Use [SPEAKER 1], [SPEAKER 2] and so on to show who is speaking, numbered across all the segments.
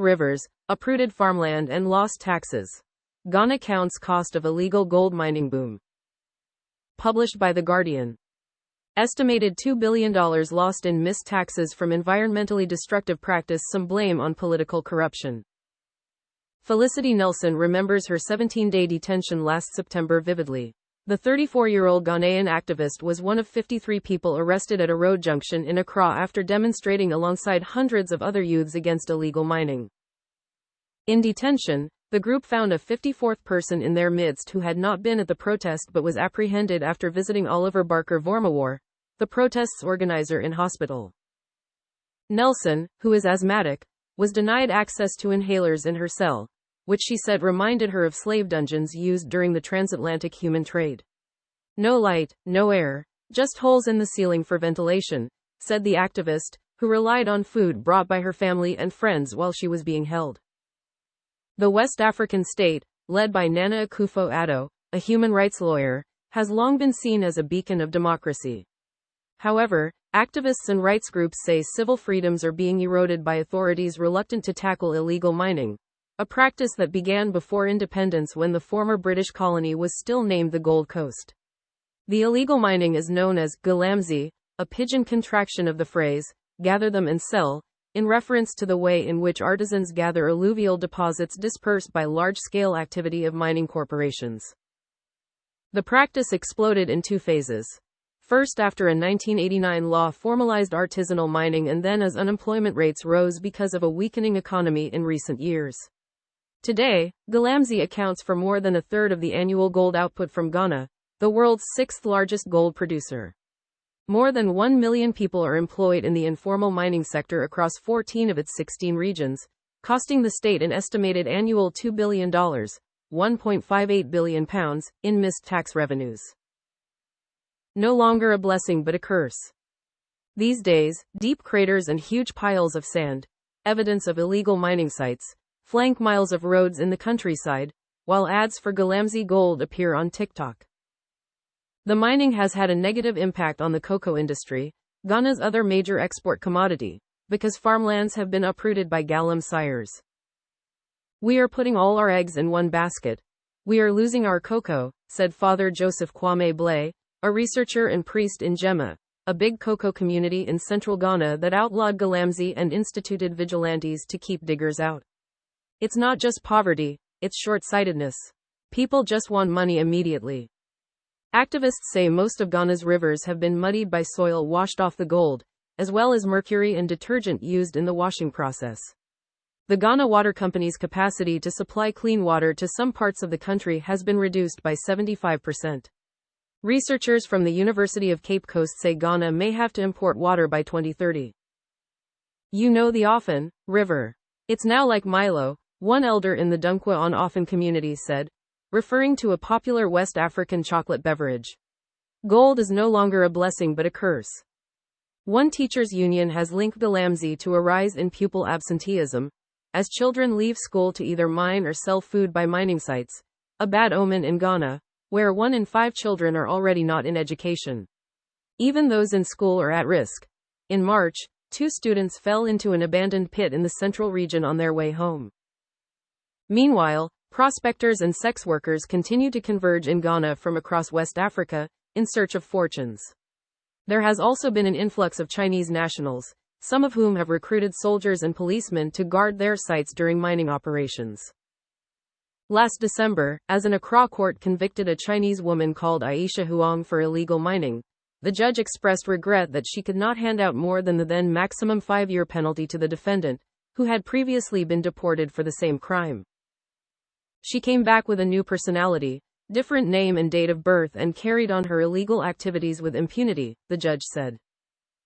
[SPEAKER 1] rivers, uprooted farmland and lost taxes. Ghana counts cost of illegal gold mining boom. Published by The Guardian. Estimated $2 billion lost in missed taxes from environmentally destructive practice, some blame on political corruption. Felicity Nelson remembers her 17-day detention last September vividly. The 34-year-old Ghanaian activist was one of 53 people arrested at a road junction in Accra after demonstrating alongside hundreds of other youths against illegal mining. In detention, the group found a 54th person in their midst who had not been at the protest but was apprehended after visiting Oliver Barker-Vormawor, the protest's organizer, in hospital. Nelson, who is asthmatic, was denied access to inhalers in her cell, which she said reminded her of slave dungeons used during the transatlantic human trade. No light, no air, just holes in the ceiling for ventilation, said the activist, who relied on food brought by her family and friends while she was being held. The West African state, led by Nana Akufo-Addo, a human rights lawyer, has long been seen as a beacon of democracy. However, activists and rights groups say civil freedoms are being eroded by authorities reluctant to tackle illegal mining, a practice that began before independence when the former British colony was still named the Gold Coast. The illegal mining is known as galamsey, a pidgin contraction of the phrase, gather them and sell, in reference to the way in which artisans gather alluvial deposits dispersed by large-scale activity of mining corporations. The practice exploded in two phases. First after a 1989 law formalized artisanal mining, and then as unemployment rates rose because of a weakening economy in recent years. Today, galamsey accounts for more than a third of the annual gold output from Ghana, the world's sixth-largest gold producer. More than 1 million people are employed in the informal mining sector across 14 of its 16 regions, costing the state an estimated annual $2 billion, £1.58 billion, in missed tax revenues. No longer a blessing but a curse. These days, deep craters and huge piles of sand, evidence of illegal mining sites, flank miles of roads in the countryside, while ads for galamsey gold appear on TikTok. The mining has had a negative impact on the cocoa industry, Ghana's other major export commodity, because farmlands have been uprooted by galam sires. We are putting all our eggs in one basket. We are losing our cocoa, said Father Joseph Kwame Blay, a researcher and priest in Jemma, a big cocoa community in central Ghana that outlawed galamsey and instituted vigilantes to keep diggers out. It's not just poverty, it's short-sightedness. People just want money immediately. Activists say most of Ghana's rivers have been muddied by soil washed off the gold, as well as mercury and detergent used in the washing process. The Ghana Water Company's capacity to supply clean water to some parts of the country has been reduced by 75%. Researchers from the University of Cape Coast say Ghana may have to import water by 2030. You know the Offen River. It's now like Milo, one elder in the Dunkwa on Offen community said, referring to a popular West African chocolate beverage. Gold is no longer a blessing but a curse. One teachers' union has linked galamsey to a rise in pupil absenteeism, as children leave school to either mine or sell food by mining sites, a bad omen in Ghana, where 1 in 5 children are already not in education. Even those in school are at risk. In March, 2 students fell into an abandoned pit in the central region on their way home. Meanwhile, prospectors and sex workers continue to converge in Ghana from across West Africa, in search of fortunes. There has also been an influx of Chinese nationals, some of whom have recruited soldiers and policemen to guard their sites during mining operations. Last December, as an Accra court convicted a Chinese woman called Aisha Huang for illegal mining, the judge expressed regret that she could not hand out more than the then maximum 5-year penalty to the defendant, who had previously been deported for the same crime. She came back with a new personality, different name and date of birth, and carried on her illegal activities with impunity, the judge said.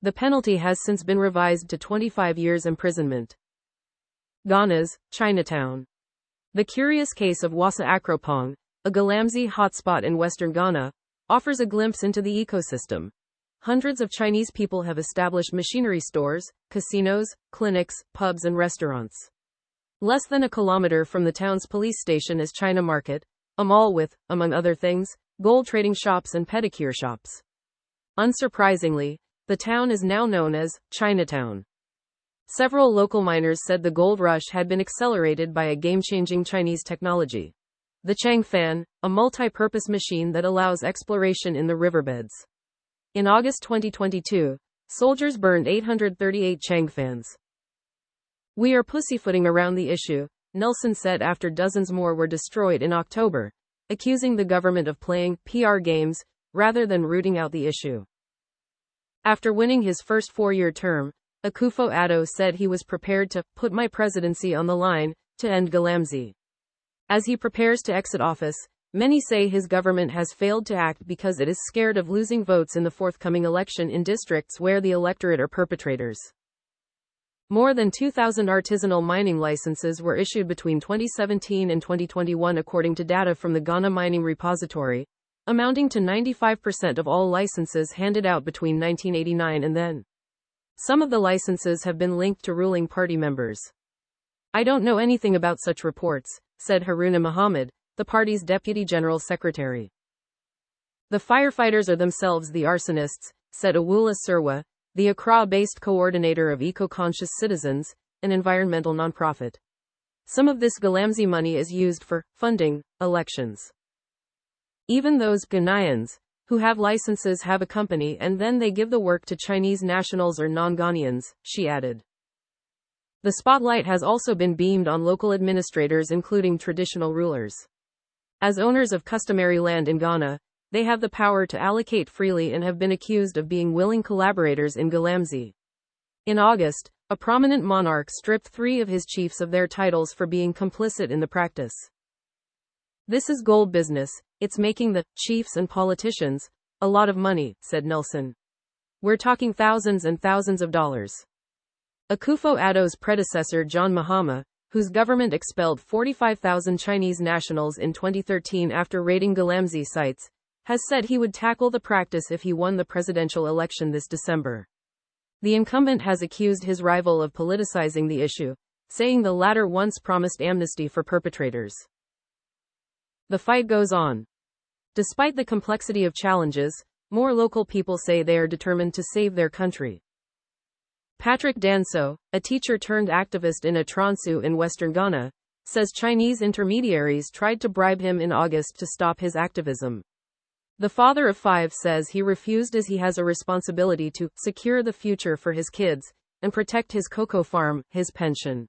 [SPEAKER 1] The penalty has since been revised to 25 years imprisonment. Ghana's Chinatown. The curious case of Wassa Akropong, a galamsey hotspot in western Ghana, offers a glimpse into the ecosystem. Hundreds of Chinese people have established machinery stores, casinos, clinics, pubs and restaurants. Less than a kilometer from the town's police station is China Market, a mall with, among other things, gold trading shops and pedicure shops. Unsurprisingly, the town is now known as Chinatown. Several local miners said the gold rush had been accelerated by a game-changing Chinese technology. The Changfan, a multi-purpose machine that allows exploration in the riverbeds. In August 2022, soldiers burned 838 Changfans. "We are pussyfooting around the issue," Nelson said after dozens more were destroyed in October, accusing the government of playing PR games rather than rooting out the issue. After winning his first four-year term, Akufo-Addo said he was prepared to put my presidency on the line to end Galamsey. As he prepares to exit office, many say his government has failed to act because it is scared of losing votes in the forthcoming election in districts where the electorate are perpetrators. More than 2,000 artisanal mining licenses were issued between 2017 and 2021 according to data from the Ghana Mining Repository, amounting to 95% of all licenses handed out between 1989 and then. Some of the licenses have been linked to ruling party members. "I don't know anything about such reports," said Haruna Muhammad, the party's deputy general secretary. "The firefighters are themselves the arsonists," said Awula Sirwa, the Accra-based coordinator of Eco-Conscious Citizens, an environmental nonprofit. "Some of this Galamsey money is used for funding elections. Even those Ghanaians who have licenses have a company and then they give the work to Chinese nationals or non-Ghanaians," she added. The spotlight has also been beamed on local administrators including traditional rulers. As owners of customary land in Ghana, they have the power to allocate freely and have been accused of being willing collaborators in Galamsey. In August, a prominent monarch stripped 3 of his chiefs of their titles for being complicit in the practice. "This is gold business, it's making the chiefs and politicians a lot of money," said Nelson. "We're talking thousands and thousands of dollars." Akufo-Addo's predecessor John Mahama, whose government expelled 45,000 Chinese nationals in 2013 after raiding Galamsey sites, has said he would tackle the practice if he won the presidential election this December. The incumbent has accused his rival of politicizing the issue, saying the latter once promised amnesty for perpetrators. The fight goes on. Despite the complexity of challenges, more local people say they are determined to save their country. Patrick Danso, a teacher-turned-activist in Atransu in western Ghana, says Chinese intermediaries tried to bribe him in August to stop his activism. The father of 5 says he refused as he has a responsibility to secure the future for his kids and protect his cocoa farm, his pension.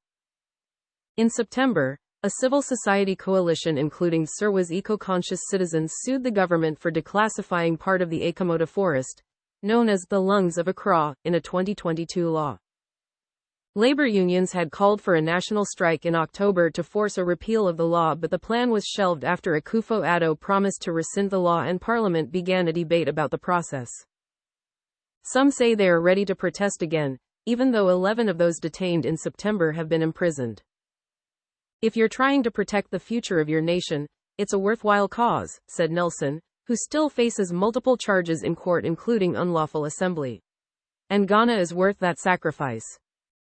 [SPEAKER 1] In September, a civil society coalition including Sirwa's Eco-Conscious Citizens sued the government for declassifying part of the Akamoda forest, known as the lungs of Accra, in a 2022 law. Labor unions had called for a national strike in October to force a repeal of the law, but the plan was shelved after Akufo-Addo promised to rescind the law and Parliament began a debate about the process. Some say they are ready to protest again, even though 11 of those detained in September have been imprisoned. "If you're trying to protect the future of your nation, it's a worthwhile cause," said Nelson, who still faces multiple charges in court including unlawful assembly. "And Ghana is worth that sacrifice."